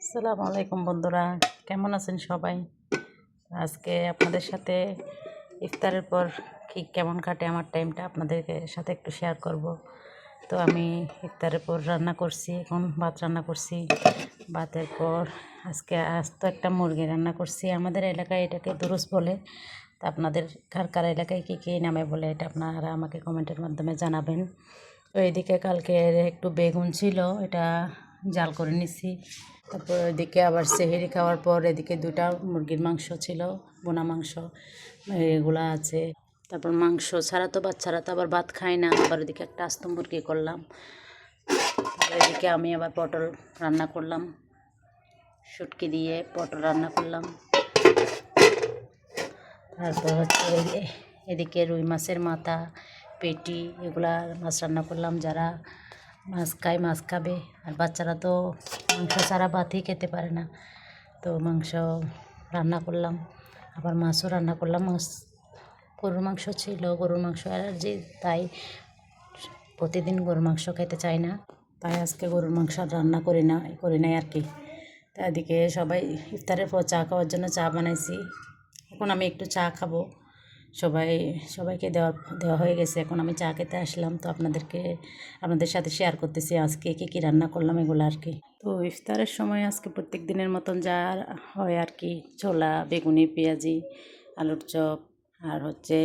আসসালামু আলাইকুম বন্ধুরা, কেমন আছেন সবাই? আজকে আপনাদের সাথে ইফতারের পর কেমন কাটে আমার টাইমটা আপনাদেরকে সাথে একটু শেয়ার করব। তো আমি ইফতারের পর রান্না করছি, এখন ভাত রান্না করছি। ভাতের পর আজকে আস্ত একটা মুরগি রান্না করছি। আমাদের এলাকায় এটাকে দুরুস বলে। তা আপনাদের কার কার এলাকায় কী নামে বলে এটা আপনারা আমাকে কমেন্টের মাধ্যমে জানাবেন। তো এদিকে কালকে একটু বেগুন ছিল, এটা জাল করে নিছি। তারপর এদিকে আবার সেহেরি খাওয়ার পর এদিকে 2টা মুরগির মাংস ছিল, বোনা মাংস এগুলা আছে। তারপর মাংস ছাড়া তো বাচ্চারা তো আবার ভাত খায় না, আবার এদিকে একটা আস্ত মুরগি করলাম। তারপর এদিকে আমি আবার পটল রান্না করলাম, শুটকি দিয়ে পটল রান্না করলাম। তারপর হচ্ছে এদিকে রুই মাছের মাথা, পেটি এগুলা মাছ রান্না করলাম। যারা মাছ খায় মাছ খাবে, আর বাচ্চারা তো মাংস ছাড়া ভাতই খেতে পারে না। তো মাংস রান্না করলাম, আবার মাছও রান্না করলাম। মাছ গরুর মাংস ছিল, গরুর মাংস অ্যালার্জি, তাই প্রতিদিন গরুর মাংস খেতে চাই না, তাই আজকে গরুর মাংস রান্না করি নাই আর কি। তা এদিকে সবাই ইফতারের পর চা খাওয়ার জন্য চা বানাইছি। এখন আমি একটু চা খাবো। সবাইকে দেওয়া হয়ে গেছে, এখন আমি চা খেতে আসলাম। তো আপনাদের সাথে শেয়ার করতেছি আজকে কী রান্না করলাম এগুলো আর কি। তো ইফতারের সময় আজকে প্রত্যেক দিনের মতন যা হয় আর কি, ছোলা, বেগুনি, পেঁয়াজি, আলুর চপ, আর হচ্ছে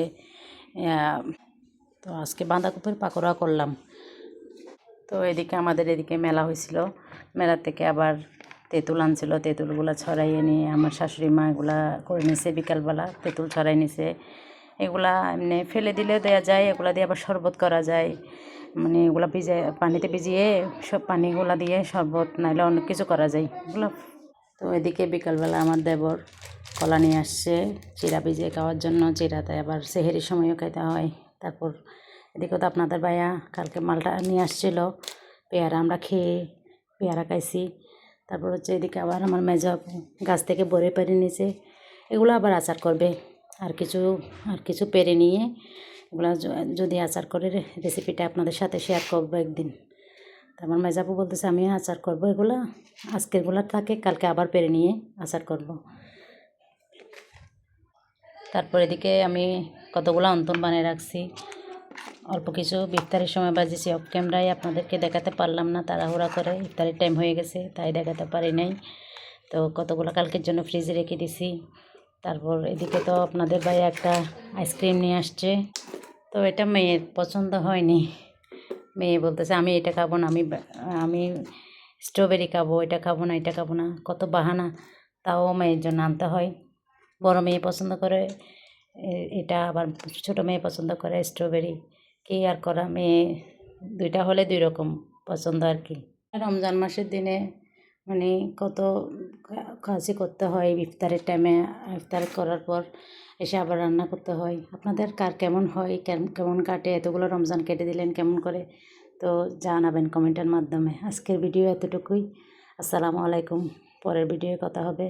তো আজকে বাঁধাকপির পাকোড়া করলাম। তো আমাদের এদিকে মেলা হয়েছিল, মেলা থেকে আবার তেঁতুল আনছিল। তেঁতুলগুলো ছড়াইয়ে নিয়ে আমার শাশুড়ি মা এগুলা করে নিছে, বিকালবেলা তেঁতুল ছড়াই নিছে। এগুলা এমনি ফেলে দিলে দেওয়া যায়, এগুলা দিয়ে আবার শরবত করা যায়। মানে এগুলো পানিতে ভিজিয়ে সব পানিগুলা দিয়ে শরবত নাইলে অনেক কিছু করা যায় এগুলো। তো এদিকে বিকালবেলা আমার দেবর কলা নিয়ে আসছে চিরা ভিজিয়ে খাওয়ার জন্য। চিরাতে আবার সেহেরির সময়ও খাইতে হয়। তারপর এদিকে তো আপনাদের ভাইয়া কালকে মালটা নিয়ে আসছিল, পেয়ারা আমরা খেয়ে পেয়ারা খাইছি। তারপর হচ্ছে এদিকে আবার আমার মেজো গাছ থেকে বড়ি পেরে নিয়েছে, এগুলো আবার আচার করবে। আর কিছু পেরে নিয়ে এগুলো যদি আচার করে রেসিপিটা আপনাদের সাথে শেয়ার করবো একদিন। আমার মেজাপু বলতেছে আমিও আচার করবো, এগুলো আজকেরগুলো থাকে, কালকে আবার পেরে নিয়ে আচার করব। তারপর এদিকে আমি কতগুলো অন্তন বানিয়ে রাখছি, অল্প কিছু ইফতারের সময় বাজিয়েছি। অফ ক্যামেরায় আপনাদেরকে দেখাতে পারলাম না, তাড়াহুড়া করে ইফতারের টাইম হয়ে গেছে তাই দেখাতে পারি নাই। তো কতগুলো কালকের জন্য ফ্রিজে রেখে দিছি। তারপর এদিকে তো আপনাদের ভাই একটা আইসক্রিম নিয়ে আসছে, তো এটা মেয়ের পছন্দ হয়নি। মেয়ে বলতেছে আমি এটা খাবো না, আমি স্ট্রবেরি খাবো, এটা খাবো না, এটা খাবো না, কত বাহানা। তাও মেয়ের জন্য আনতে হয়। বড় মেয়ে পছন্দ করে এটা, আবার ছোটো মেয়ে পছন্দ করে স্ট্রবেরি। কী আর করা, মেয়ে 2টা হলে 2 রকম পছন্দ আর কি। রমজান মাসের দিনে মানে কত কাজই করতে হয় ইফতারের টাইমে। ইফতার করার পর এসে আবার রান্না করতে হয়। আপনাদের কার কেমন হয়, কেমন কাটে, এতগুলো রমজান কেটে দিলেন কেমন করে, তো জানাবেন কমেন্টের মাধ্যমে। আজকের ভিডিও এতটুকুই। আসসালামু আলাইকুম, পরের ভিডিওয়ে কথা হবে।